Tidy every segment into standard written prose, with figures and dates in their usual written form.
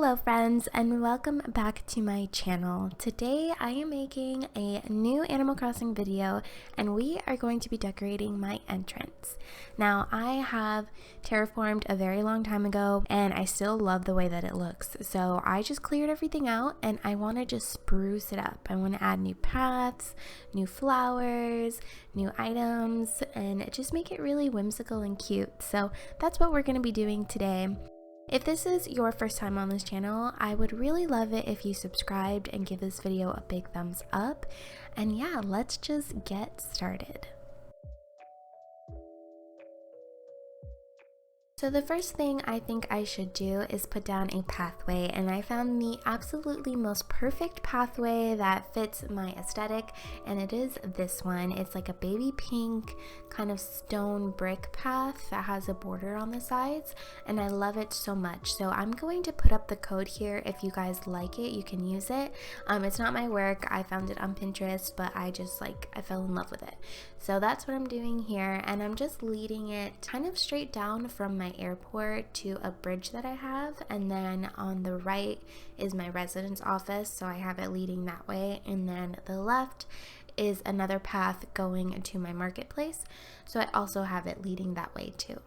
Hello friends, and welcome back to my channel. Today I am making a new Animal Crossing video and we are going to be decorating my entrance. Now I have terraformed a very long time ago and I still love the way that it looks. So I just cleared everything out and I want to just spruce it up. I want to add new paths, new flowers, new items, and just make it really whimsical and cute. So that's what we're going to be doing today. If this is your first time on this channel, I would really love it if you subscribed and give this video a big thumbs up. And yeah, let's just get started. So the first thing I think I should do is put down a pathway, and I found the absolutely most perfect pathway that fits my aesthetic, and it is this one. It's like a baby pink kind of stone brick path that has a border on the sides, and I love it so much. So I'm going to put up the code here. If you guys like it, you can use it. It's not my work. I found it on Pinterest, but I fell in love with it. So that's what I'm doing here, and I'm just leading it kind of straight down from my airport to a bridge that I have, and then on the right is my residence office, so I have it leading that way, and then the left is another path going to my marketplace, so I also have it leading that way too.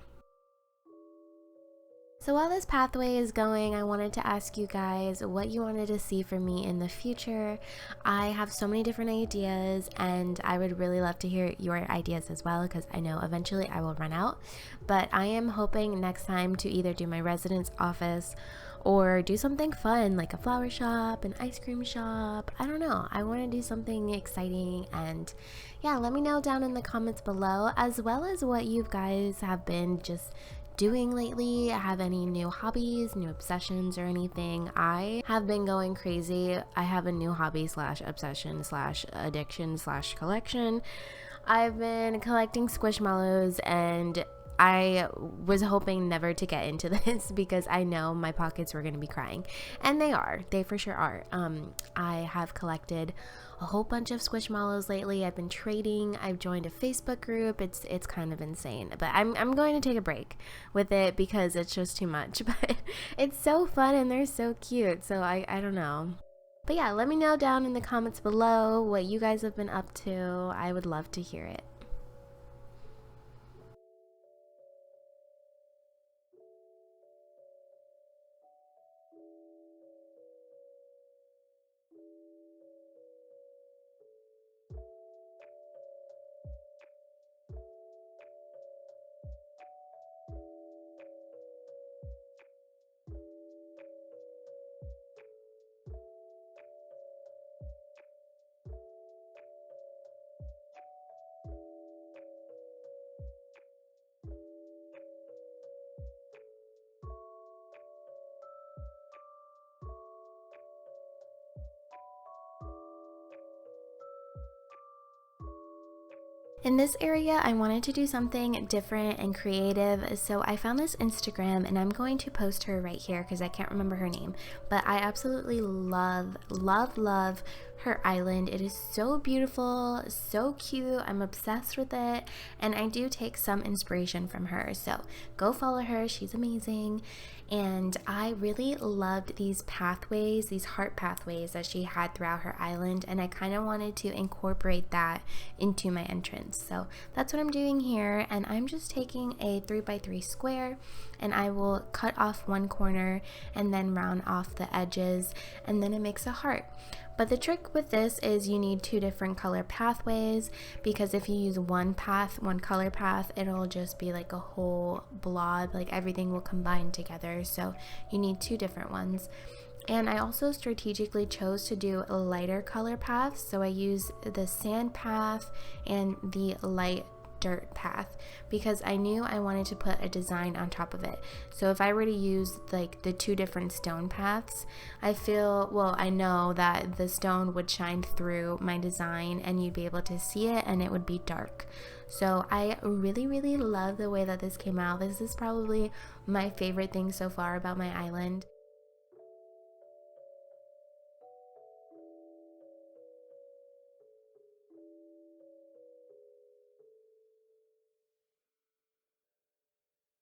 So while this pathway is going, I wanted to ask you guys what you wanted to see from me in the future. I have so many different ideas and I would really love to hear your ideas as well, because I know eventually I will run out. But I am hoping next time to either do my residence office or do something fun like a flower shop, an ice cream shop. I don't know. I want to do something exciting, and yeah, let me know down in the comments below, as well as what you guys have been just doing lately. Have any new hobbies, new obsessions, or anything? I have been going crazy. I have a new hobby slash obsession slash addiction slash collection. I've been collecting squishmallows, and I was hoping never to get into this because I know my pockets were going to be crying, and they for sure are. I have collected a whole bunch of squishmallows lately. I've been trading. I've joined a Facebook group. It's kind of insane, but I'm going to take a break with it because it's just too much. But it's so fun and they're so cute, so I don't know. But yeah, let me know down in the comments below what you guys have been up to. I would love to hear it. In this area, I wanted to do something different and creative, so I found this Instagram, and I'm going to post her right here because I can't remember her name, but I absolutely love her island. It is so beautiful, so cute. I'm obsessed with it, and I do take some inspiration from her, so go follow her. She's amazing. And I really loved these pathways, these heart pathways that she had throughout her island, and I kind of wanted to incorporate that into my entrance. So that's what I'm doing here, and I'm just taking a 3x3 square, and I will cut off one corner and then round off the edges, and then it makes a heart. But the trick with this is you need two different color pathways, because if you use one color path, it'll just be like a whole blob, like everything will combine together. So you need two different ones. And I also strategically chose to do a lighter color paths, so I use the sand path and the light dirt path because I knew I wanted to put a design on top of it. So if I were to use like the two different stone paths, I know that the stone would shine through my design and you'd be able to see it and it would be dark. So I really love the way that this came out. This is probably my favorite thing so far about my island.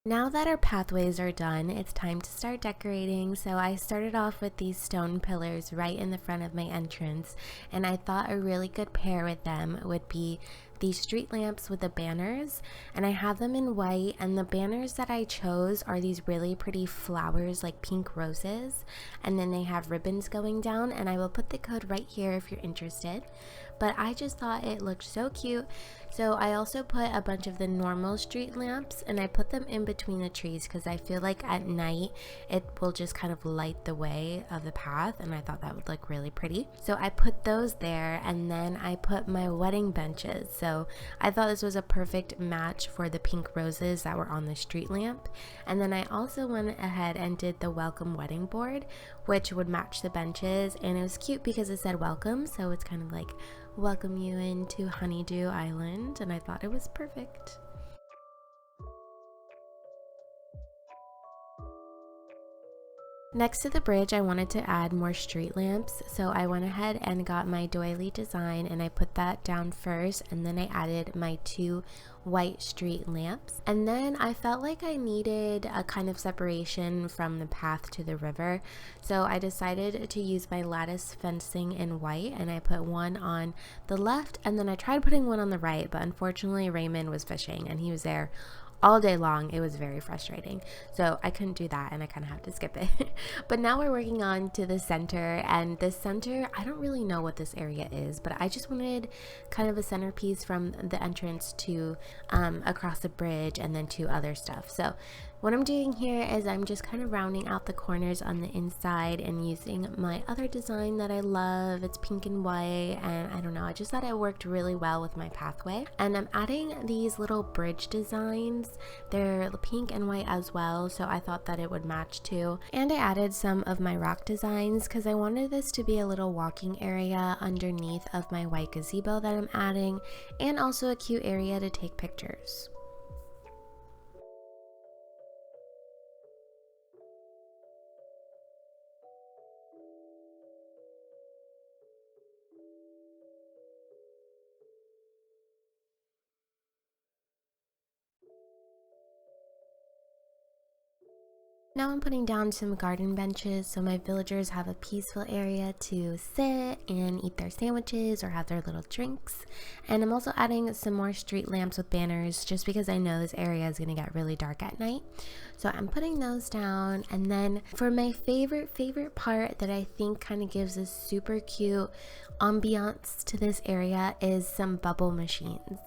Now that our pathways are done, it's time to start decorating. So I started off with these stone pillars right in the front of my entrance, and I thought a really good pair with them would be these street lamps with the banners, and I have them in white, and the banners that I chose are these really pretty flowers like pink roses, and then they have ribbons going down, and I will put the code right here if you're interested. But I just thought it looked so cute, so I also put a bunch of the normal street lamps and I put them in between the trees because I feel like at night it will just kind of light the way of the path, and I thought that would look really pretty. So I put those there, and then I put my wedding benches. So I thought this was a perfect match for the pink roses that were on the street lamp. And then I also went ahead and did the welcome wedding board, which would match the benches, and it was cute because it said welcome, so it's kind of like welcome you into Honeydew Island, and I thought it was perfect. Next to the bridge, I wanted to add more street lamps, so I went ahead and got my doily design and I put that down first, and then I added my 2 white street lamps. And then I felt like I needed a kind of separation from the path to the river, so I decided to use my lattice fencing in white, and I put one on the left, and then I tried putting one on the right, but unfortunately Raymond was fishing and he was there all day long. It was very frustrating, so I couldn't do that and I kind of have to skip it. But now we're working on to the center, and this center, I don't really know what this area is, but I just wanted kind of a centerpiece from the entrance to across the bridge and then to other stuff. So what I'm doing here is I'm just kind of rounding out the corners on the inside and using my other design that I love. It's pink and white, and I don't know, I just thought it worked really well with my pathway. And I'm adding these little bridge designs. They're pink and white as well, so I thought that it would match too. And I added some of my rock designs because I wanted this to be a little walking area underneath of my white gazebo that I'm adding, and also a cute area to take pictures. Now I'm putting down some garden benches so my villagers have a peaceful area to sit and eat their sandwiches or have their little drinks. And I'm also adding some more street lamps with banners just because I know this area is going to get really dark at night. So I'm putting those down, and then for my favorite part that I think kind of gives a super cute ambiance to this area is some bubble machines.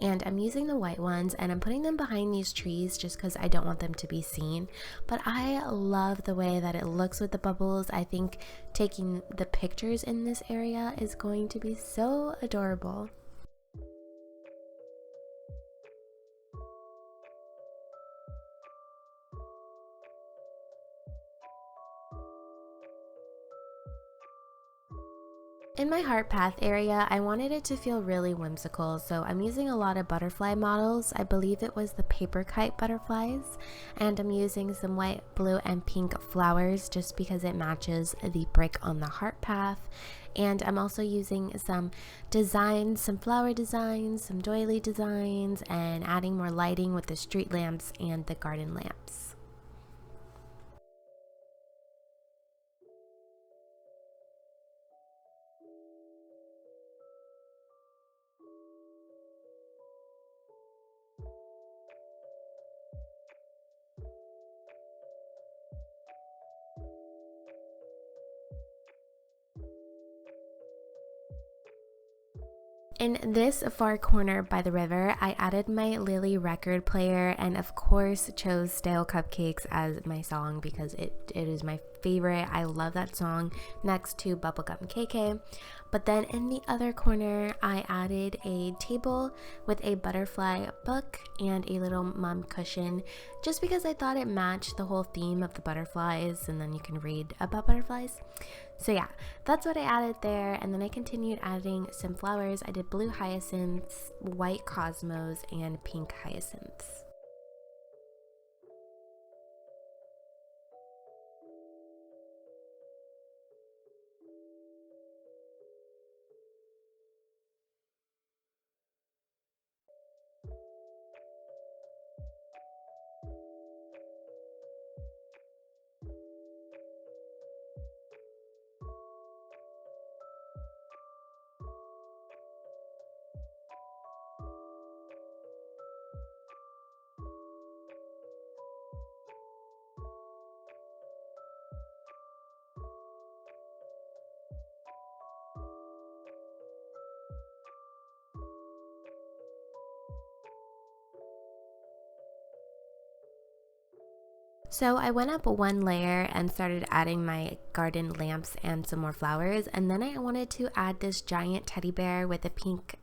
And I'm using the white ones and I'm putting them behind these trees just because I don't want them to be seen. But I love the way that it looks with the bubbles. I think taking the pictures in this area is going to be so adorable. In my heart path area, I wanted it to feel really whimsical, so I'm using a lot of butterfly models. I believe it was the paper kite butterflies, and I'm using some white, blue, and pink flowers just because it matches the brick on the heart path. And I'm also using some designs, some flower designs, some doily designs, and adding more lighting with the street lamps and the garden lamps. In this far corner by the river, I added my Lily record player and of course chose Stale Cupcakes as my song because it is my favorite. I love that song next to Bubblegum KK. But then in the other corner, I added a table with a butterfly book and a little mom cushion just because I thought it matched the whole theme of the butterflies, and then you can read about butterflies. So yeah, that's what I added there, and then I continued adding some flowers. I did blue hyacinths, white cosmos, and pink hyacinths. So I went up one layer and started adding my garden lamps and some more flowers, and then I wanted to add this giant teddy bear with a pink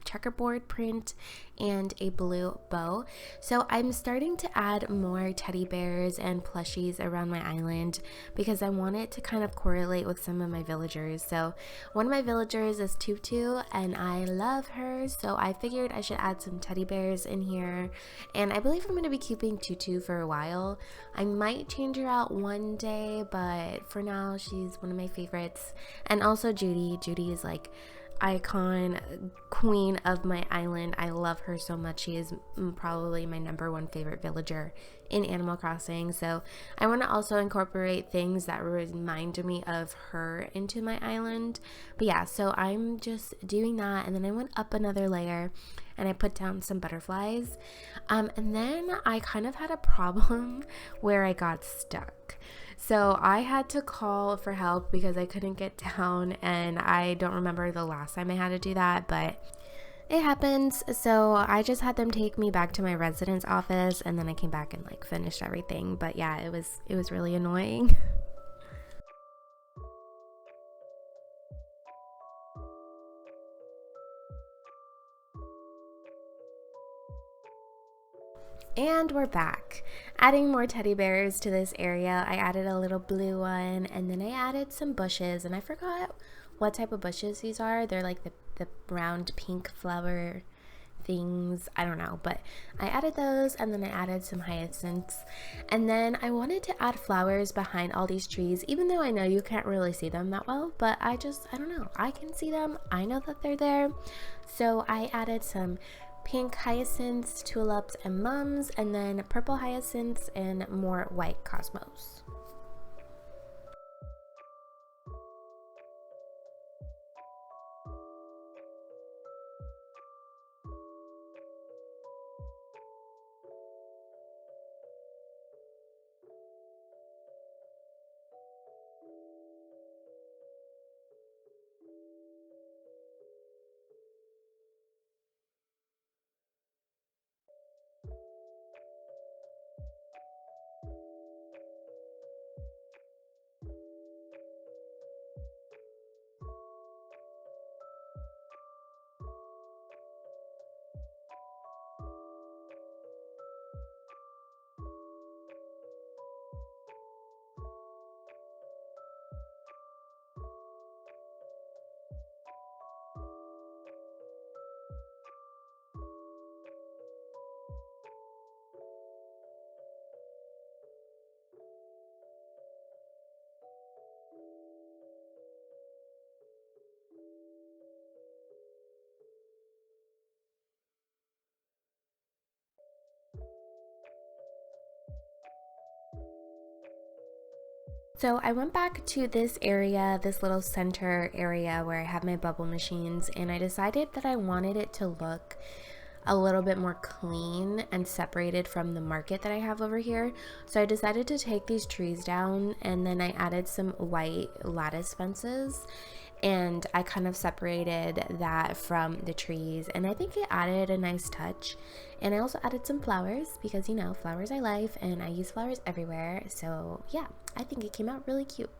checkerboard print and a blue bow. So I'm starting to add more teddy bears and plushies around my island because I want it to kind of correlate with some of my villagers. So one of my villagers is Tutu and I love her, so I figured I should add some teddy bears in here, and I believe I'm going to be keeping Tutu for a while. I might change her out one day, but for now she's one of my favorites. And also Judy. Judy is like icon queen of my island. I love her so much. She is probably my #1 favorite villager in Animal Crossing. So I want to also incorporate things that remind me of her into my island. But yeah, so I'm just doing that, and then I went up another layer and I put down some butterflies, and then I kind of had a problem where I got stuck. So I had to call for help because I couldn't get down, and I don't remember the last time I had to do that, but it happens. So I just had them take me back to my residence office, and then I came back and like finished everything. But yeah, it was really annoying. And we're back. Adding more teddy bears to this area. I added a little blue one, and then I added some bushes, and I forgot what type of bushes these are. They're like the round pink flower things. I don't know, but I added those, and then I added some hyacinths. And then I wanted to add flowers behind all these trees, even though I know you can't really see them that well, but I don't know. I can see them. I know that they're there. So I added some pink hyacinths, tulips, and mums, and then purple hyacinths and more white cosmos. So I went back to this area, this little center area where I have my bubble machines, and I decided that I wanted it to look a little bit more clean and separated from the market that I have over here. So I decided to take these trees down, and then I added some white lattice fences, and I kind of separated that from the trees, and I think it added a nice touch. And I also added some flowers because, you know, flowers are life and I use flowers everywhere. So yeah, I think it came out really cute.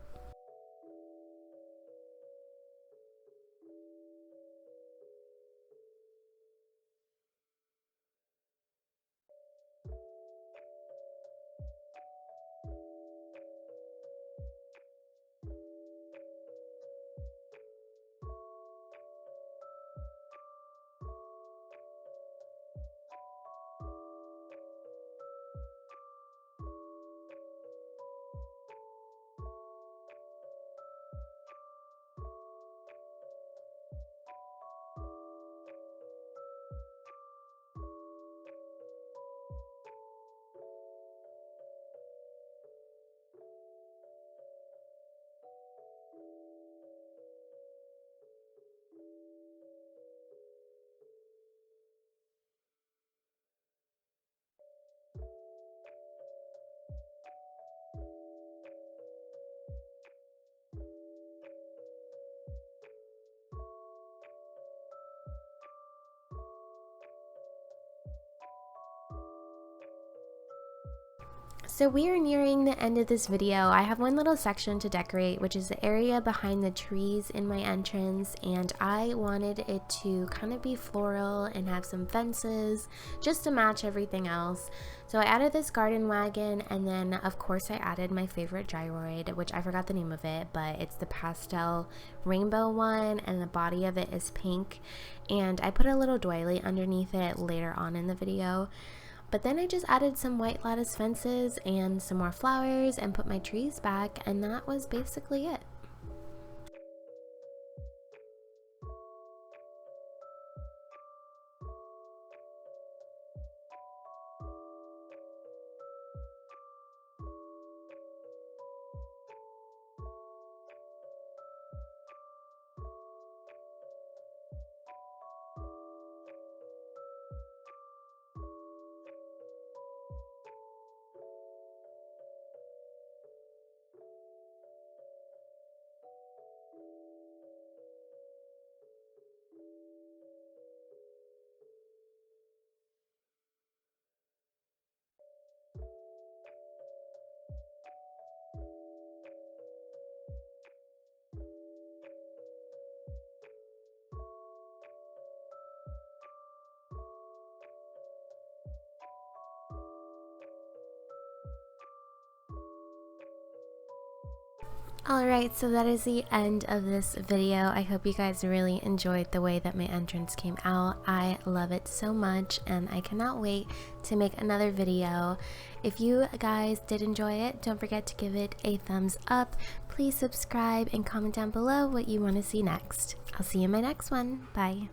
So we are nearing the end of this video. I have one little section to decorate, which is the area behind the trees in my entrance, and I wanted it to kind of be floral and have some fences just to match everything else. So I added this garden wagon, and then of course I added my favorite gyroid, which I forgot the name of it, but it's the pastel rainbow one, and the body of it is pink, and I put a little doily underneath it later on in the video. But then I just added some white lattice fences and some more flowers and put my trees back, and that was basically it. Alright, so that is the end of this video. I hope you guys really enjoyed the way that my entrance came out. I love it so much, and I cannot wait to make another video. If you guys did enjoy it, don't forget to give it a thumbs up. Please subscribe and comment down below what you want to see next. I'll see you in my next one. Bye.